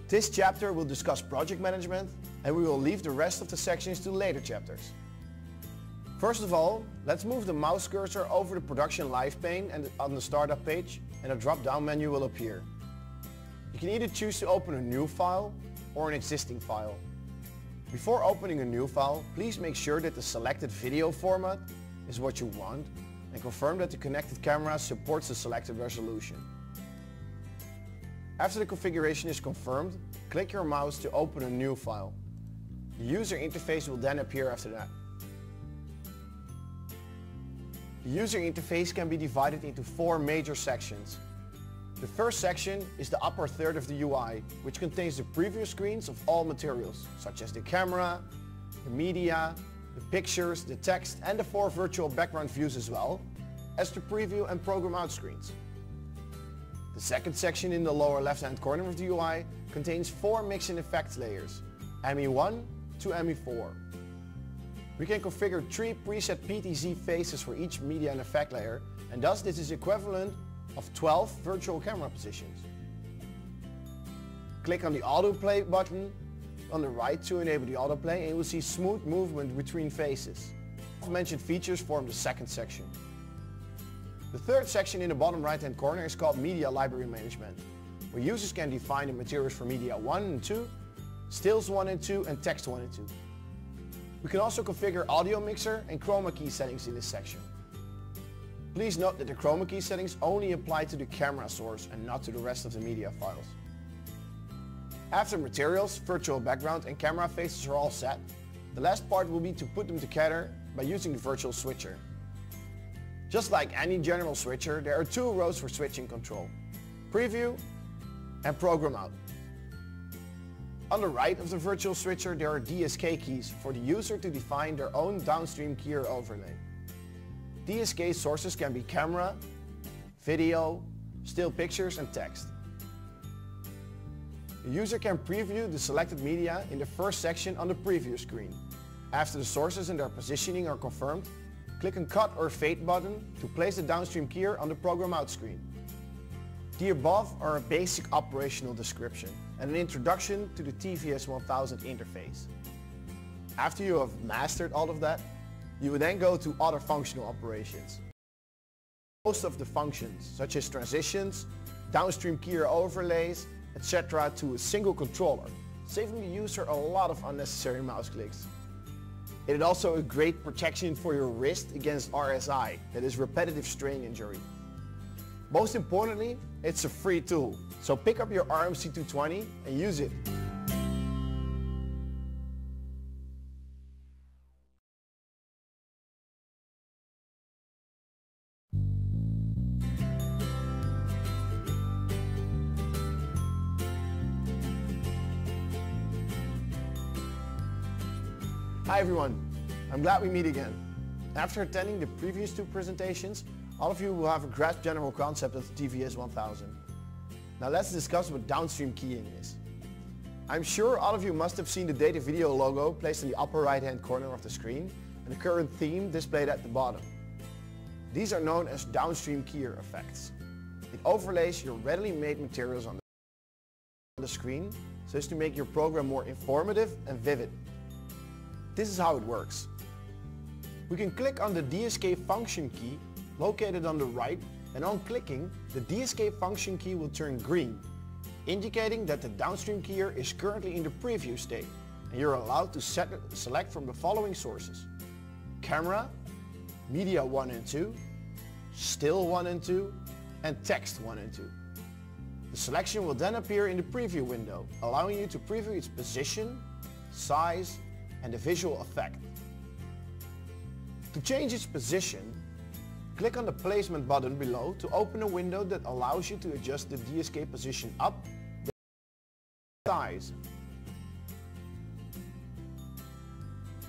This chapter will discuss project management, and we will leave the rest of the sections to later chapters. First of all, let's move the mouse cursor over the production live pane and on the startup page, and a drop-down menu will appear. You can either choose to open a new file or an existing file. Before opening a new file, please make sure that the selected video format is what you want and confirm that the connected camera supports the selected resolution. After the configuration is confirmed, click your mouse to open a new file. The user interface will then appear after that. The user interface can be divided into 4 major sections. The first section is the upper third of the UI, which contains the preview screens of all materials, such as the camera, the media, the pictures, the text, and the 4 virtual background views, as well as the preview and program out screens. The second section in the lower left-hand corner of the UI contains 4 mix and effects layers, ME1 to ME4. We can configure 3 preset PTZ faces for each media and effect layer, and thus this is equivalent of 12 virtual camera positions. Click on the autoplay button on the right to enable the autoplay, and you will see smooth movement between faces. The mentioned features form the second section. The third section in the bottom right hand corner is called Media Library Management, where users can define the materials for Media 1 and 2, Stills 1 and 2, and Text 1 and 2. We can also configure audio mixer and chroma key settings in this section. Please note that the chroma key settings only apply to the camera source and not to the rest of the media files. After materials, virtual background, and camera faces are all set, the last part will be to put them together by using the virtual switcher. Just like any general switcher, there are 2 rows for switching control: preview and program out. On the right of the virtual switcher, there are DSK keys for the user to define their own downstream keyer overlay. DSK sources can be camera, video, still pictures, and text. The user can preview the selected media in the first section on the preview screen. After the sources and their positioning are confirmed, click on Cut or Fade button to place the downstream keyer on the program out screen. The above are a basic operational description and an introduction to the TVS1000 interface. After you have mastered all of that, you will then go to other functional operations. Most of the functions, such as transitions, downstream keyer overlays, etc., to a single controller, saving the user a lot of unnecessary mouse clicks. It is also a great protection for your wrist against RSI, that is repetitive strain injury. Most importantly, it's a free tool, so pick up your RMC220 and use it. Hi everyone, I'm glad we meet again. After attending the previous 2 presentations, all of you will have a grasp general concept of the TVS1000. Now let's discuss what downstream keying is. I'm sure all of you must have seen the Data Video logo placed in the upper right hand corner of the screen and the current theme displayed at the bottom. These are known as downstream keyer effects. It overlays your readily made materials on the screen so as to make your program more informative and vivid. This is how it works. We can click on the DSK function key located on the right, and on clicking, the DSK function key will turn green, indicating that the downstream keyer is currently in the preview state, and you're allowed to select from the following sources: camera, media 1 and 2, still 1 and 2, and text 1 and 2. The selection will then appear in the preview window, allowing you to preview its position, size, and the visual effect. To change its position, click on the placement button below to open a window that allows you to adjust the DSK position up, down, and size.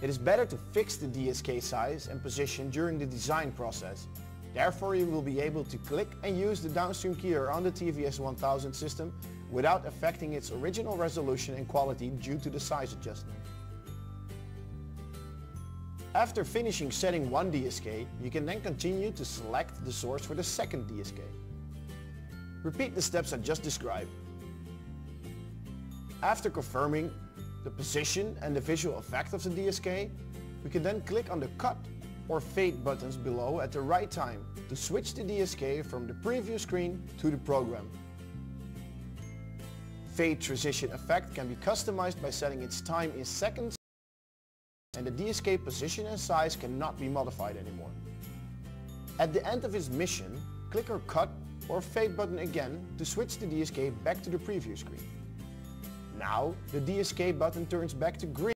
It is better to fix the DSK size and position during the design process. Therefore, you will be able to click and use the downstream keyer on the TVS1000 system without affecting its original resolution and quality due to the size adjustment. After finishing setting one DSK, you can then continue to select the source for the second DSK. Repeat the steps I just described. After confirming the position and the visual effect of the DSK, we can then click on the cut or fade buttons below at the right time to switch the DSK from the preview screen to the program. Fade transition effect can be customized by setting its time in seconds, and the DSK position and size cannot be modified anymore. At the end of its mission, click or cut or fade button again to switch the DSK back to the preview screen. Now the DSK button turns back to green.